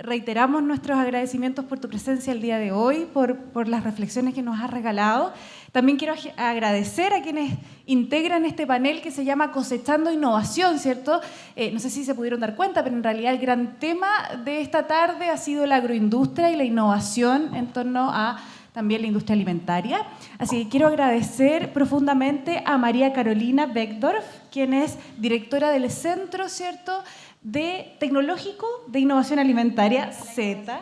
reiteramos nuestros agradecimientos por tu presencia el día de hoy, por las reflexiones que nos has regalado. También quiero agradecer a quienes integran este panel que se llama Cosechando Innovación, ¿cierto? No sé si se pudieron dar cuenta, pero en realidad el gran tema de esta tarde ha sido la agroindustria y la innovación en torno a también la industria alimentaria. Así que quiero agradecer profundamente a María Carolina Beckdorf, quien es directora del Centro, ¿cierto?, Tecnológico de Innovación Alimentaria, Z,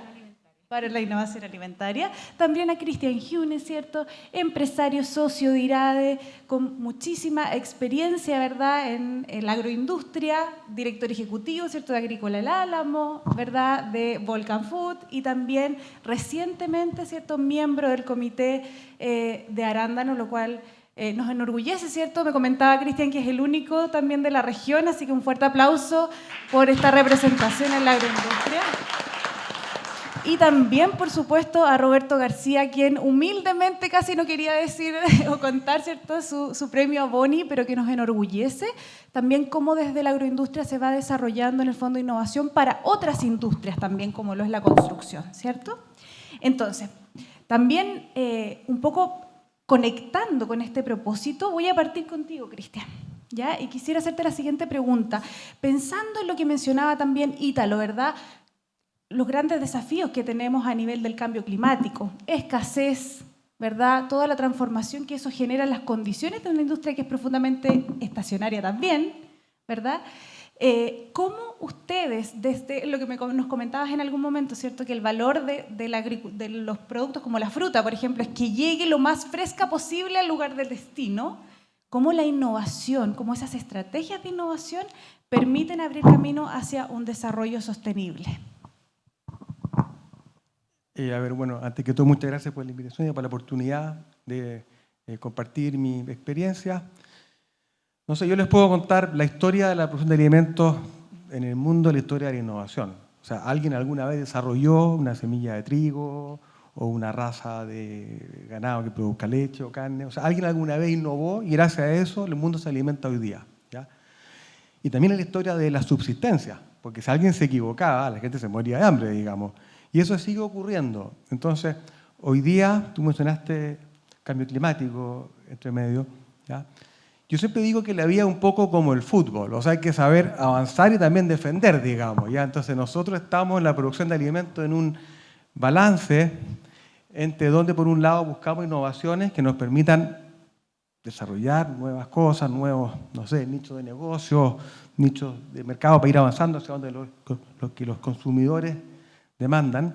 para la innovación alimentaria. También a Cristian Hunes, ¿cierto?, empresario socio de IRADE, con muchísima experiencia, ¿verdad?, en la agroindustria, director ejecutivo, ¿cierto?, de Agrícola El Álamo, ¿verdad?, de Volcan Food, y también recientemente, ¿cierto?, miembro del comité de arándano, lo cual nos enorgullece, ¿cierto? Me comentaba Cristian que es el único también de la región, así que un fuerte aplauso por esta representación en la agroindustria. Y también, por supuesto, a Roberto García, quien humildemente casi no quería decir o contar, ¿cierto?, su premio a Boni, pero que nos enorgullece. También cómo desde la agroindustria se va desarrollando en el Fondo de Innovación para otras industrias también, como lo es la construcción, ¿cierto? Entonces, también un poco conectando con este propósito, voy a partir contigo, Cristian, ¿ya? Y quisiera hacerte la siguiente pregunta. Pensando en lo que mencionaba también Ítalo, ¿verdad?, los grandes desafíos que tenemos a nivel del cambio climático, escasez, ¿verdad?, toda la transformación que eso genera en las condiciones de una industria que es profundamente estacionaria también, ¿verdad? ¿Cómo ustedes, desde lo que nos comentabas en algún momento, ¿cierto?, que el valor de los productos como la fruta, por ejemplo, es que llegue lo más fresca posible al lugar del destino, cómo la innovación, cómo esas estrategias de innovación permiten abrir camino hacia un desarrollo sostenible? A ver, bueno, antes que todo, muchas gracias por la invitación y por la oportunidad de compartir mi experiencia. No sé, yo les puedo contar la historia de la producción de alimentos en el mundo, la historia de la innovación. O sea, alguien alguna vez desarrolló una semilla de trigo o una raza de ganado que produzca leche o carne. O sea, alguien alguna vez innovó y gracias a eso el mundo se alimenta hoy día, ¿ya? Y también la historia de la subsistencia, porque si alguien se equivocaba, la gente se moría de hambre, digamos. Y eso sigue ocurriendo. Entonces, hoy día, tú mencionaste cambio climático entre medio, ¿ya? Yo siempre digo que la vida es un poco como el fútbol, o sea, hay que saber avanzar y también defender, digamos, ¿ya? Entonces, nosotros estamos en la producción de alimentos en un balance entre donde, por un lado, buscamos innovaciones que nos permitan desarrollar nuevas cosas, nuevos, no sé, nichos de negocio, nichos de mercado para ir avanzando hacia donde los consumidores demandan,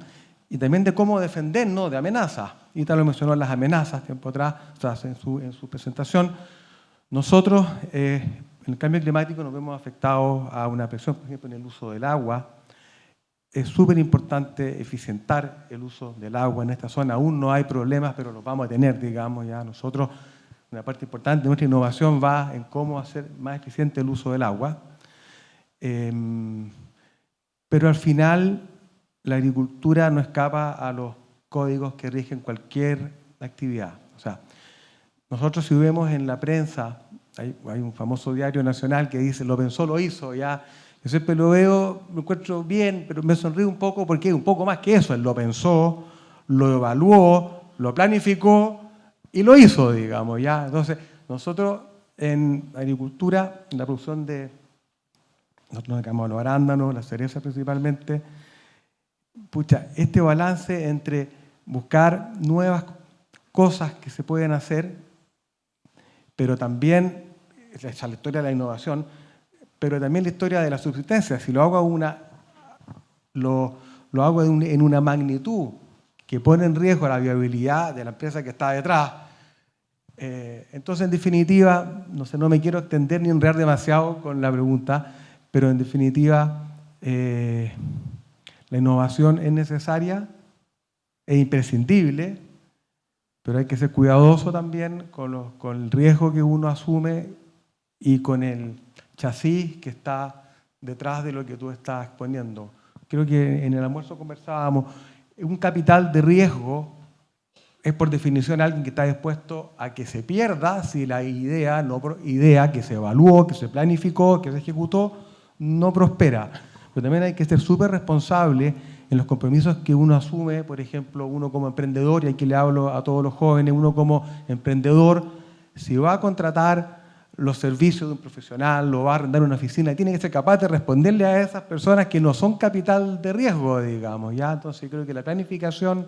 y también de cómo defendernos de amenazas. Y tal lo mencionó las amenazas tiempo atrás, o sea, en su presentación. Nosotros, en el cambio climático, nos vemos afectados a una presión, por ejemplo, en el uso del agua. Es súper importante eficientar el uso del agua en esta zona. Aún no hay problemas, pero los vamos a tener, digamos, ya nosotros. Una parte importante de nuestra innovación va en cómo hacer más eficiente el uso del agua. Pero al final, la agricultura no escapa a los códigos que rigen cualquier actividad. O sea, nosotros si vemos en la prensa, hay un famoso diario nacional que dice, lo pensó, lo hizo, ya. Yo siempre lo veo, me encuentro bien, pero me sonríe un poco porque es un poco más que eso. Él lo pensó, lo evaluó, lo planificó y lo hizo, digamos, ya. Entonces, nosotros en agricultura, en la producción de, nosotros nos dedicamos a los arándanos, las cerezas principalmente, pucha, este balance entre buscar nuevas cosas que se pueden hacer, pero también, esa es la historia de la innovación, pero también la historia de la subsistencia. Si lo hago, en una magnitud que pone en riesgo la viabilidad de la empresa que está detrás, entonces, en definitiva, no sé, no me quiero extender ni enredar demasiado con la pregunta, pero en definitiva, la innovación es necesaria, es imprescindible, pero hay que ser cuidadoso también con el riesgo que uno asume y con el chasis que está detrás de lo que tú estás exponiendo. Creo que en el almuerzo conversábamos, un capital de riesgo es por definición alguien que está dispuesto a que se pierda si la idea que se evaluó, que se planificó, que se ejecutó, no prospera. Pero también hay que ser súper responsable en los compromisos que uno asume, por ejemplo, uno como emprendedor, y aquí le hablo a todos los jóvenes, uno como emprendedor, si va a contratar los servicios de un profesional, lo va a arrendar una oficina, tiene que ser capaz de responderle a esas personas que no son capital de riesgo, digamos, ¿ya? Entonces creo que la planificación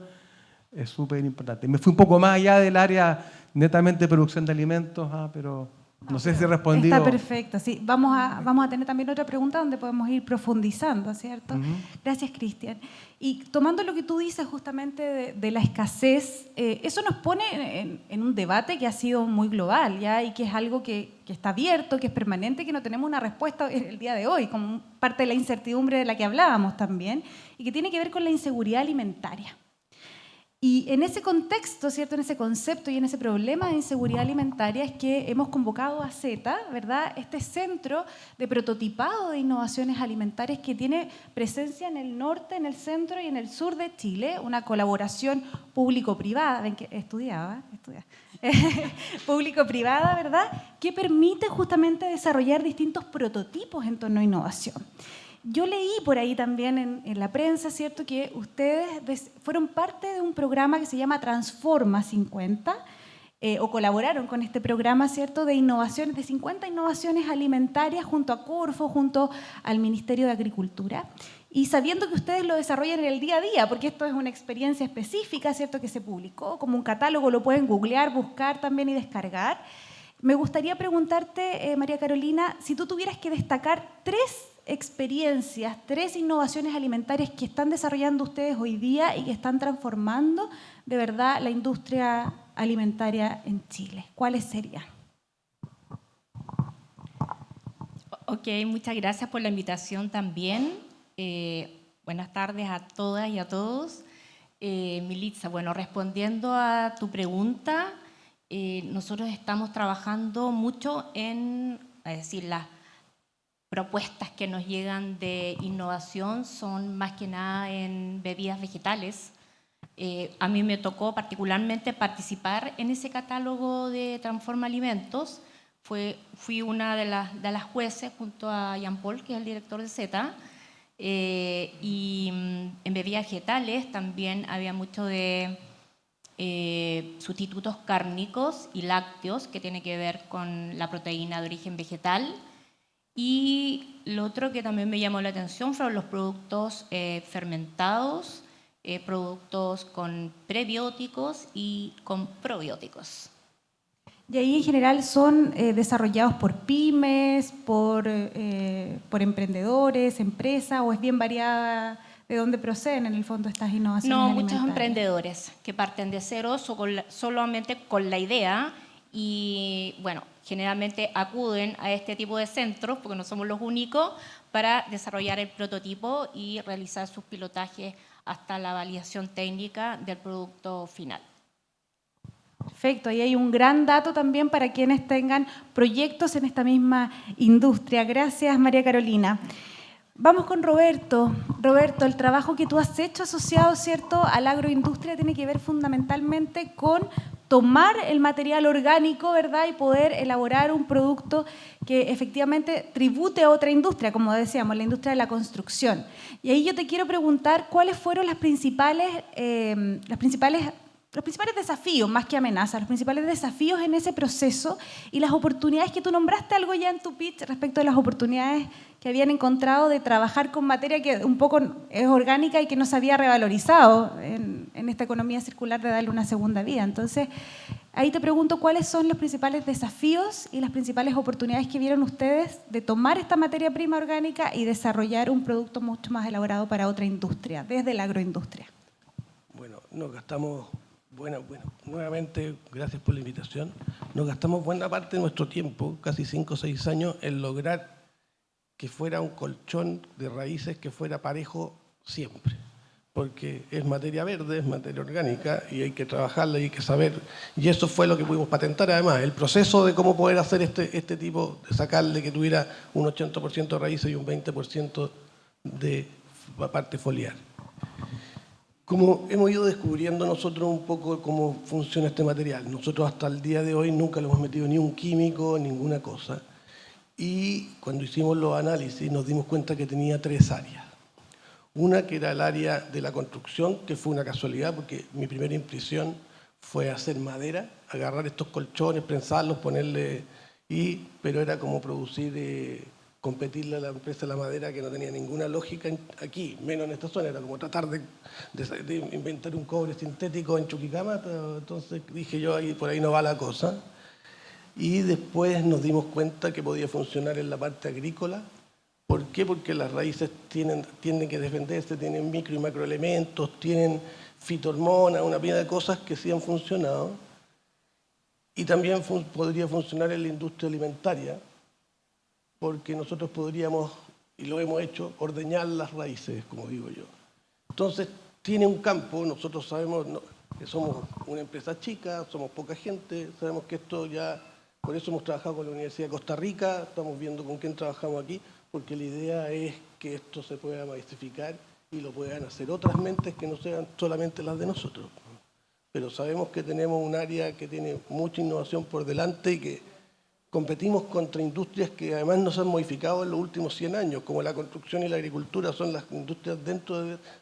es súper importante. Me fui un poco más allá del área netamente de producción de alimentos, pero no sé si he respondido. Está perfecto, sí. Vamos a tener también otra pregunta donde podemos ir profundizando, ¿cierto? Gracias, Cristian. Y tomando lo que tú dices justamente de la escasez, eso nos pone en un debate que ha sido muy global, ¿ya? Y que es algo que está abierto, que es permanente, que no tenemos una respuesta el día de hoy, como parte de la incertidumbre de la que hablábamos también, y que tiene que ver con la inseguridad alimentaria. Y en ese contexto, ¿cierto? En ese concepto y en ese problema de inseguridad alimentaria es que hemos convocado a ZETA, ¿verdad? Este centro de prototipado de innovaciones alimentarias que tiene presencia en el norte, en el centro y en el sur de Chile, una colaboración público-privada, ven que estudiaba. Público-privada, ¿verdad? Que permite justamente desarrollar distintos prototipos en torno a innovación. Yo leí por ahí también en la prensa, ¿cierto?, que ustedes fueron parte de un programa que se llama Transforma 50, o colaboraron con este programa, ¿cierto?, de innovaciones, de 50 innovaciones alimentarias junto a Corfo, junto al Ministerio de Agricultura. Y sabiendo que ustedes lo desarrollan en el día a día, porque esto es una experiencia específica, ¿cierto?, que se publicó como un catálogo, lo pueden googlear, buscar también y descargar. Me gustaría preguntarte, María Carolina, si tú tuvieras que destacar 3 experiencias, 3 innovaciones alimentarias que están desarrollando ustedes hoy día y que están transformando de verdad la industria alimentaria en Chile. ¿Cuáles serían? Ok, muchas gracias por la invitación también. Buenas tardes a todas y a todos. Militza, bueno, respondiendo a tu pregunta, nosotros estamos trabajando mucho en, es decir, las propuestas que nos llegan de innovación son más que nada en bebidas vegetales. A mí me tocó particularmente participar en ese catálogo de Transforma Alimentos. Fui una de las jueces junto a Jean Paul, que es el director de ZETA. Y en bebidas vegetales también había mucho de sustitutos cárnicos y lácteos, que tiene que ver con la proteína de origen vegetal. Y lo otro que también me llamó la atención fueron los productos fermentados, productos con prebióticos y con probióticos. Y ahí en general son desarrollados por pymes, por emprendedores, empresas, o es bien variada de dónde proceden en el fondo estas innovaciones alimentarias. Muchos emprendedores que parten de ceros o solamente con la idea y, bueno, generalmente acuden a este tipo de centros, porque no somos los únicos, para desarrollar el prototipo y realizar sus pilotajes hasta la validación técnica del producto final. Perfecto, y hay un gran dato también para quienes tengan proyectos en esta misma industria. Gracias, María Carolina. Vamos con Roberto. Roberto, el trabajo que tú has hecho asociado, ¿cierto?, a la agroindustria tiene que ver fundamentalmente con tomar el material orgánico, ¿verdad?, y poder elaborar un producto que efectivamente tribute a otra industria, como decíamos, la industria de la construcción. Y ahí yo te quiero preguntar cuáles fueron los principales desafíos, más que amenazas, los principales desafíos en ese proceso y las oportunidades que tú nombraste algo ya en tu pitch respecto de las oportunidades que habían encontrado de trabajar con materia que un poco es orgánica y que no se había revalorizado en esta economía circular de darle una segunda vida. Entonces, ahí te pregunto cuáles son los principales desafíos y las principales oportunidades que vieron ustedes de tomar esta materia prima orgánica y desarrollar un producto mucho más elaborado para otra industria, desde la agroindustria. Bueno, nos gastamos... Bueno, nuevamente, gracias por la invitación. Nos gastamos buena parte de nuestro tiempo, casi 5 o 6 años, en lograr que fuera un colchón de raíces que fuera parejo siempre. Porque es materia verde, es materia orgánica y hay que trabajarla y hay que saber. Y eso fue lo que pudimos patentar además, el proceso de cómo poder hacer este tipo, de sacarle que tuviera un 80% de raíces y un 20% de parte foliar. Como hemos ido descubriendo nosotros un poco cómo funciona este material, nosotros hasta el día de hoy nunca le hemos metido ni un químico, ninguna cosa. Y cuando hicimos los análisis nos dimos cuenta que tenía 3 áreas. Una que era el área de la construcción, que fue una casualidad porque mi primera impresión fue hacer madera, agarrar estos colchones, prensarlos, ponerle... pero era como producir, competirle a la empresa de la madera que no tenía ninguna lógica aquí, menos en esta zona. Era como tratar de inventar un cobre sintético en Chuquicamata. Entonces dije yo, por ahí no va la cosa. Y después nos dimos cuenta que podía funcionar en la parte agrícola. ¿Por qué? Porque las raíces tienen que defenderse, tienen micro y macroelementos, tienen fitohormonas, una pila de cosas que sí han funcionado. Y también podría funcionar en la industria alimentaria, porque nosotros podríamos, y lo hemos hecho, ordeñar las raíces, como digo yo. Entonces, tiene un campo, nosotros sabemos que somos una empresa chica, somos poca gente, sabemos que esto ya, por eso hemos trabajado con la Universidad de Costa Rica, estamos viendo con quién trabajamos aquí, porque la idea es que esto se pueda masificar y lo puedan hacer otras mentes que no sean solamente las de nosotros. Pero sabemos que tenemos un área que tiene mucha innovación por delante y que competimos contra industrias que además no se han modificado en los últimos 100 años, como la construcción y la agricultura son las industrias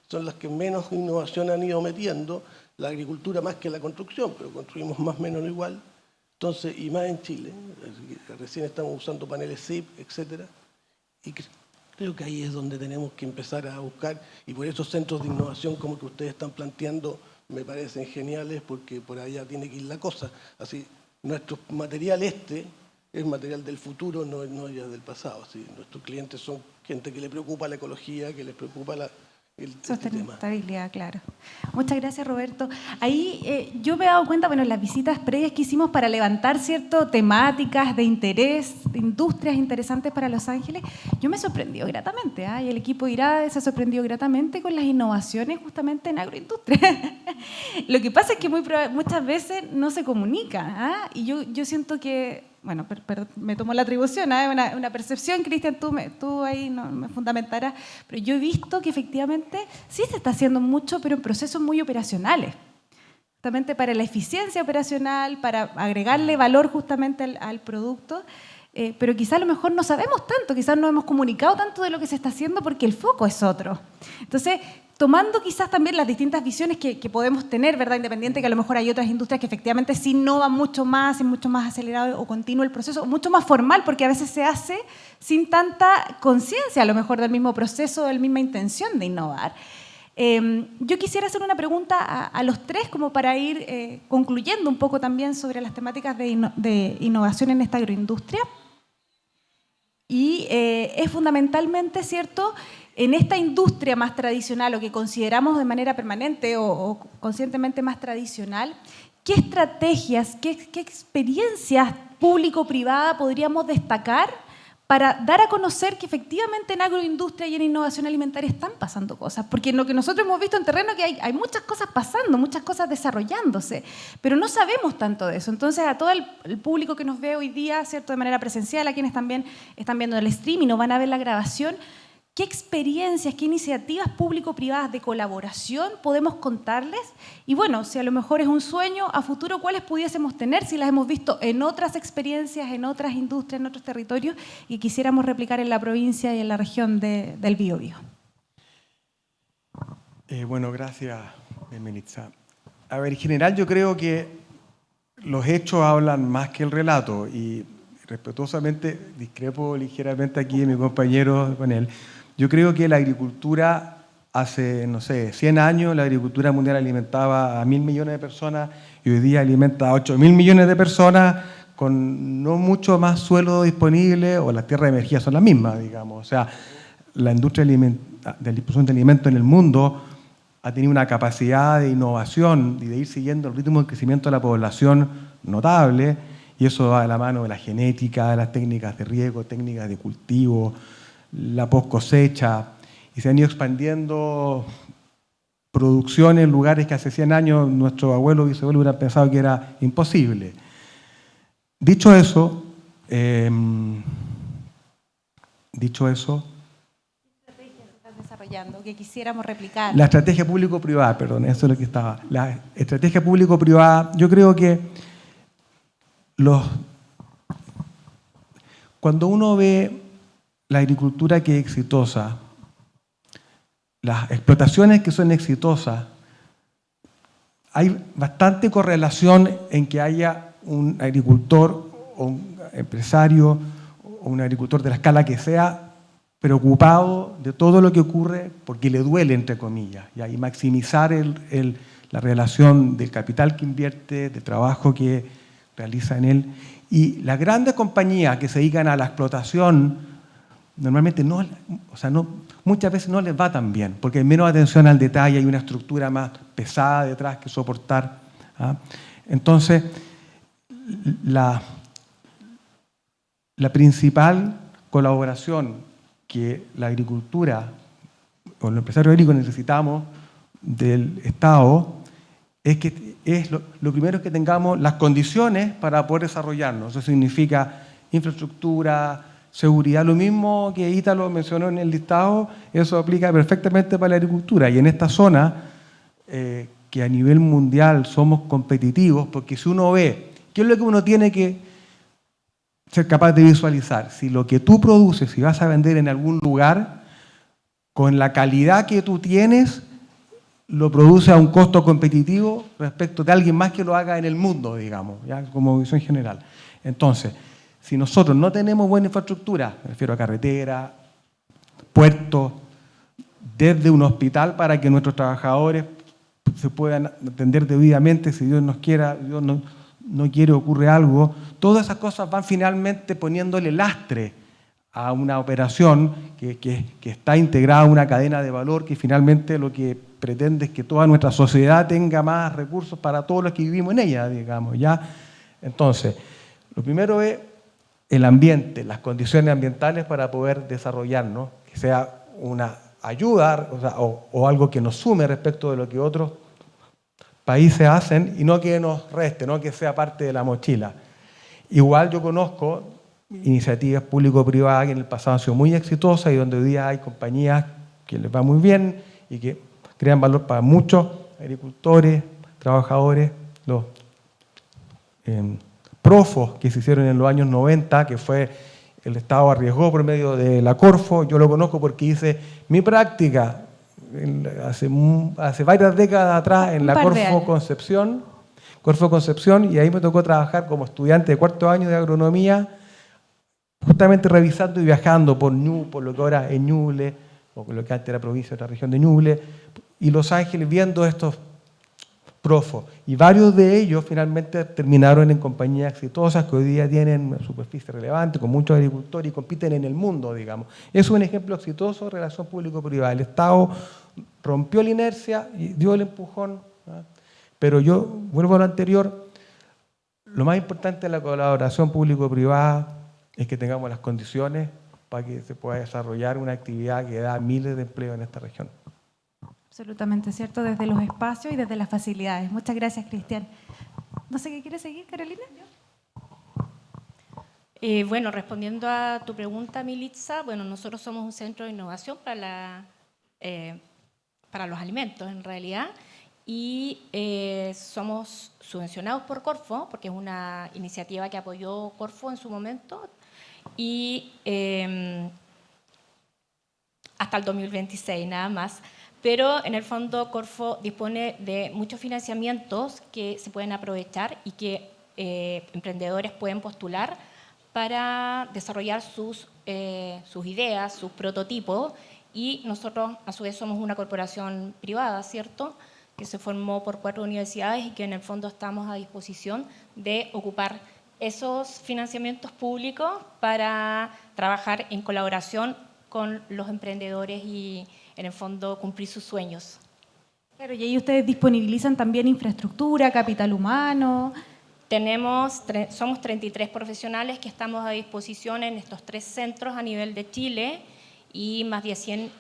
son las que menos innovación han ido metiendo, la agricultura más que la construcción, pero construimos más o menos igual, entonces, y más en Chile, recién estamos usando paneles SIP, etcétera. Y creo que ahí es donde tenemos que empezar a buscar, y por esos centros de innovación como que ustedes están planteando me parecen geniales, porque por allá tiene que ir la cosa. Así, nuestro material es material del futuro, no ya del pasado. Así, nuestros clientes son gente que le preocupa la ecología, que les preocupa el tema. Sustentabilidad, claro. Muchas gracias, Roberto. Ahí yo me he dado cuenta, bueno, en las visitas previas que hicimos para levantar ciertas temáticas de interés, de industrias interesantes para Los Ángeles, yo me sorprendió gratamente, y el equipo IRADE se sorprendió gratamente con las innovaciones justamente en agroindustria. Lo que pasa es que muchas veces no se comunica, y yo siento que, bueno, me tomo la atribución, una percepción, Cristian, tú ahí no me fundamentarás, pero yo he visto que efectivamente sí se está haciendo mucho, pero en procesos muy operacionales, justamente para la eficiencia operacional, para agregarle valor justamente al producto, pero quizás a lo mejor no sabemos tanto, quizás no hemos comunicado tanto de lo que se está haciendo porque el foco es otro. Entonces, tomando quizás también las distintas visiones que podemos tener, ¿verdad? Independiente que a lo mejor hay otras industrias que efectivamente sí innovan mucho más, es mucho más acelerado o continuo el proceso, mucho más formal, porque a veces se hace sin tanta conciencia a lo mejor del mismo proceso, de la misma intención de innovar. Yo quisiera hacer una pregunta a los tres como para ir concluyendo un poco también sobre las temáticas de innovación en esta agroindustria. Y es fundamentalmente, ¿cierto?, en esta industria más tradicional o que consideramos de manera permanente o conscientemente más tradicional, ¿qué estrategias, qué experiencias público-privada podríamos destacar para dar a conocer que efectivamente en agroindustria y en innovación alimentaria están pasando cosas? Porque en lo que nosotros hemos visto en terreno es que hay muchas cosas pasando, muchas cosas desarrollándose, pero no sabemos tanto de eso. Entonces, a todo el público que nos ve hoy día, ¿cierto?, de manera presencial, a quienes también están viendo el streaming o van a ver la grabación, ¿qué experiencias, qué iniciativas público-privadas de colaboración podemos contarles? Y bueno, si a lo mejor es un sueño, a futuro, ¿cuáles pudiésemos tener si las hemos visto en otras experiencias, en otras industrias, en otros territorios y quisiéramos replicar en la provincia y en la región del Biobío? Bueno, gracias, Melitza. A ver, en general yo creo que los hechos hablan más que el relato y respetuosamente discrepo ligeramente aquí de mi compañero con él. Yo creo que la agricultura hace, no sé, 100 años, la agricultura mundial alimentaba a 1.000 millones de personas y hoy día alimenta a 8.000 millones de personas con no mucho más suelo disponible o las tierras de energía son las mismas, digamos. O sea, la industria de la distribución de alimentos en el mundo ha tenido una capacidad de innovación y de ir siguiendo el ritmo de crecimiento de la población notable, y eso va de la mano de la genética, de las técnicas de riego, técnicas de cultivo, la post cosecha, y se han ido expandiendo producciones en lugares que hace 100 años nuestros abuelos y bisabuelos hubieran pensado que era imposible. Dicho eso, ¿Qué estrategias se están desarrollando que quisiéramos replicar? La estrategia público-privada, perdón, eso es lo que estaba. La estrategia público-privada, yo creo que cuando uno ve la agricultura que es exitosa, las explotaciones que son exitosas, hay bastante correlación en que haya un agricultor o un empresario o un agricultor de la escala que sea preocupado de todo lo que ocurre porque le duele, entre comillas, ¿ya? Y maximizar la relación del capital que invierte, del trabajo que realiza en él. Y las grandes compañías que se dedican a la explotación normalmente muchas veces no les va tan bien, porque hay menos atención al detalle, hay una estructura más pesada detrás que soportar. ¿Ah? Entonces, la principal colaboración que la agricultura o los empresarios agrícolas necesitamos del Estado es lo primero que tengamos las condiciones para poder desarrollarnos. Eso significa infraestructura, seguridad, lo mismo que Ítalo mencionó en el listado, eso aplica perfectamente para la agricultura. Y en esta zona, que a nivel mundial somos competitivos, porque si uno ve, ¿qué es lo que uno tiene que ser capaz de visualizar? Si lo que tú produces, si vas a vender en algún lugar, con la calidad que tú tienes, lo produce a un costo competitivo respecto de alguien más que lo haga en el mundo, digamos, ¿ya? Como visión general. Entonces, si nosotros no tenemos buena infraestructura, me refiero a carretera, puertos, desde un hospital para que nuestros trabajadores se puedan atender debidamente, si Dios nos quiera, Dios no quiere, ocurre algo, todas esas cosas van finalmente poniéndole lastre a una operación que está integrada a una cadena de valor que finalmente lo que pretende es que toda nuestra sociedad tenga más recursos para todos los que vivimos en ella, digamos, ¿ya? Entonces, lo primero es el ambiente, las condiciones ambientales para poder desarrollarnos, que sea una ayuda, o algo que nos sume respecto de lo que otros países hacen y no que nos reste, no que sea parte de la mochila. Igual yo conozco iniciativas público-privadas que en el pasado han sido muy exitosas y donde hoy día hay compañías que les va muy bien y que crean valor para muchos agricultores, trabajadores, los profos que se hicieron en los años 90, que fue el Estado arriesgó por medio de la Corfo. Yo lo conozco porque hice mi práctica hace varias décadas atrás en la Corfo Concepción, y ahí me tocó trabajar como estudiante de cuarto año de agronomía, justamente revisando y viajando por lo que ahora es Ñuble, o lo que antes era provincia, otra región de Ñuble, y Los Ángeles, viendo estos profos. Y varios de ellos finalmente terminaron en compañías exitosas que hoy día tienen una superficie relevante, con muchos agricultores y compiten en el mundo, digamos. Es un ejemplo exitoso de relación público-privada. El Estado rompió la inercia y dio el empujón, ¿no? Pero yo vuelvo a lo anterior, lo más importante de la colaboración público-privada es que tengamos las condiciones para que se pueda desarrollar una actividad que da miles de empleos en esta región. Absolutamente cierto, desde los espacios y desde las facilidades. Muchas gracias, Cristian. No sé qué quiere seguir, Carolina. Bueno, respondiendo a tu pregunta, Militza, bueno, nosotros somos un centro de innovación para los alimentos, en realidad, y somos subvencionados por Corfo, porque es una iniciativa que apoyó Corfo en su momento, y hasta el 2026, nada más. Pero en el fondo Corfo dispone de muchos financiamientos que se pueden aprovechar y que emprendedores pueden postular para desarrollar sus ideas, sus prototipos, y nosotros a su vez somos una corporación privada, ¿cierto?, que se formó por 4 universidades y que en el fondo estamos a disposición de ocupar esos financiamientos públicos para trabajar en colaboración con los emprendedores y en el fondo cumplir sus sueños. Claro, y ahí ustedes disponibilizan también infraestructura, capital humano. Somos 33 profesionales que estamos a disposición en estos 3 centros a nivel de Chile y más de 100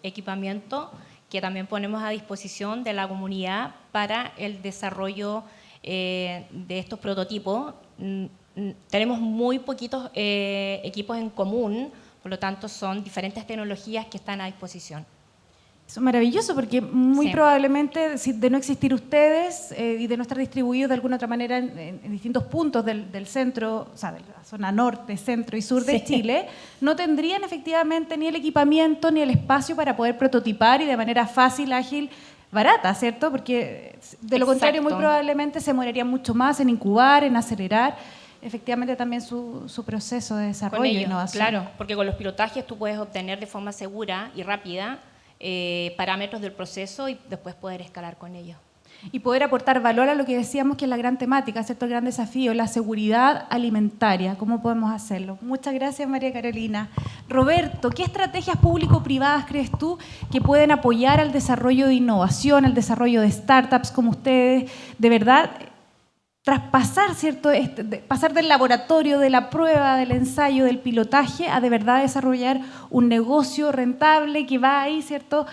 equipamiento que también ponemos a disposición de la comunidad para el desarrollo de estos prototipos. Tenemos muy poquitos equipos en común, por lo tanto son diferentes tecnologías que están a disposición. Eso es maravilloso porque muy Sí. probablemente de no existir ustedes y de no estar distribuidos de alguna otra manera en distintos puntos del centro, o sea, de la zona norte, centro y sur de Sí. Chile, no tendrían efectivamente ni el equipamiento ni el espacio para poder prototipar y de manera fácil, ágil, barata, ¿cierto? Porque de lo contrario muy Exacto. probablemente se demoraría mucho más en incubar, en acelerar efectivamente también su proceso de desarrollo Con e ello, innovación. claro, porque con los pilotajes tú puedes obtener de forma segura y rápida parámetros del proceso y después poder escalar con ellos. Y poder aportar valor a lo que decíamos que es la gran temática, ¿cierto? El gran desafío, la seguridad alimentaria. ¿Cómo podemos hacerlo? Muchas gracias, María Carolina. Roberto, ¿qué estrategias público-privadas crees tú que pueden apoyar al desarrollo de innovación, al desarrollo de startups como ustedes? De verdad, traspasar, ¿cierto? Pasar del laboratorio, de la prueba, del ensayo, del pilotaje, a de verdad desarrollar un negocio rentable que va ahí, ¿cierto?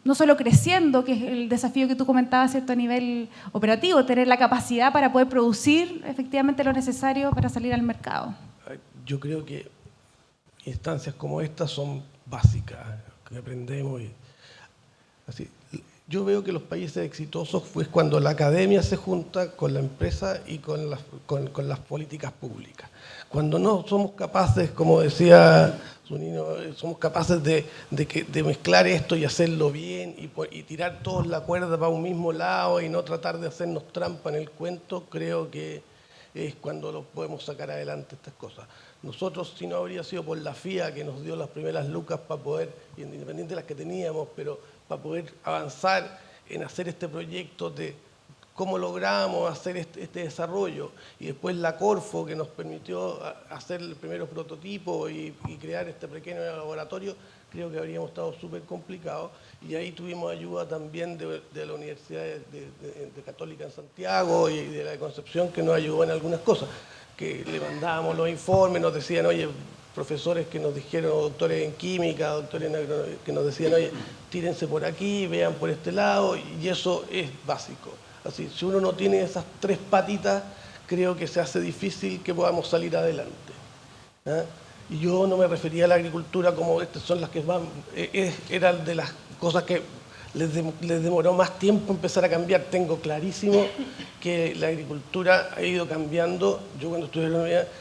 No solo creciendo, que es el desafío que tú comentabas, ¿cierto? A nivel operativo, tener la capacidad para poder producir efectivamente lo necesario para salir al mercado. Yo creo que instancias como estas son básicas, que aprendemos. Así, yo veo que los países exitosos fue cuando la academia se junta con la empresa y con las políticas públicas. Cuando no somos capaces, como decía Zunino, somos capaces de mezclar esto y hacerlo bien y tirar todos la cuerda para un mismo lado y no tratar de hacernos trampa en el cuento, creo que es cuando lo podemos sacar adelante estas cosas. Nosotros, si no habría sido por la FIA que nos dio las primeras lucas para poder, independiente de las que teníamos, pero para poder avanzar en hacer este proyecto de cómo logramos hacer este desarrollo, y después la Corfo que nos permitió hacer el primer prototipo y crear este pequeño laboratorio, creo que habríamos estado súper complicados, y ahí tuvimos ayuda también de la Universidad de Católica en Santiago y de la de Concepción, que nos ayudó en algunas cosas, que le mandábamos los informes, nos decían, oye, profesores que nos dijeron, doctores en química, doctores en agronomía, que nos decían, oye, tírense por aquí, vean por este lado, y eso es básico. Así, si uno no tiene esas tres patitas, creo que se hace difícil que podamos salir adelante. ¿Ah? Y yo no me refería a la agricultura como estas son las que van, eran de las cosas que les demoró más tiempo empezar a cambiar. Tengo clarísimo que la agricultura ha ido cambiando. Yo cuando estuve en la universidad,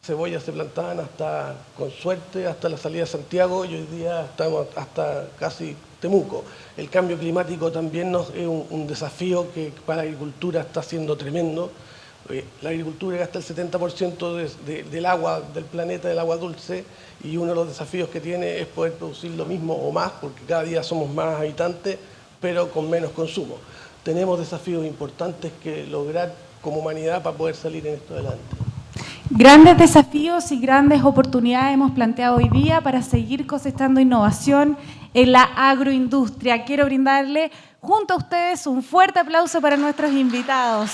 cebollas se plantaban hasta, con suerte, hasta la salida de Santiago, y hoy día estamos hasta casi Temuco. El cambio climático también es un desafío que para la agricultura está siendo tremendo. La agricultura gasta el 70% del agua del planeta, del agua dulce, y uno de los desafíos que tiene es poder producir lo mismo o más, porque cada día somos más habitantes, pero con menos consumo. Tenemos desafíos importantes que lograr como humanidad para poder salir en esto adelante. Grandes desafíos y grandes oportunidades hemos planteado hoy día para seguir cosechando innovación en la agroindustria. Quiero brindarle junto a ustedes un fuerte aplauso para nuestros invitados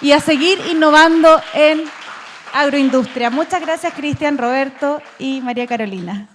y a seguir innovando en agroindustria. Muchas gracias, Cristian, Roberto y María Carolina.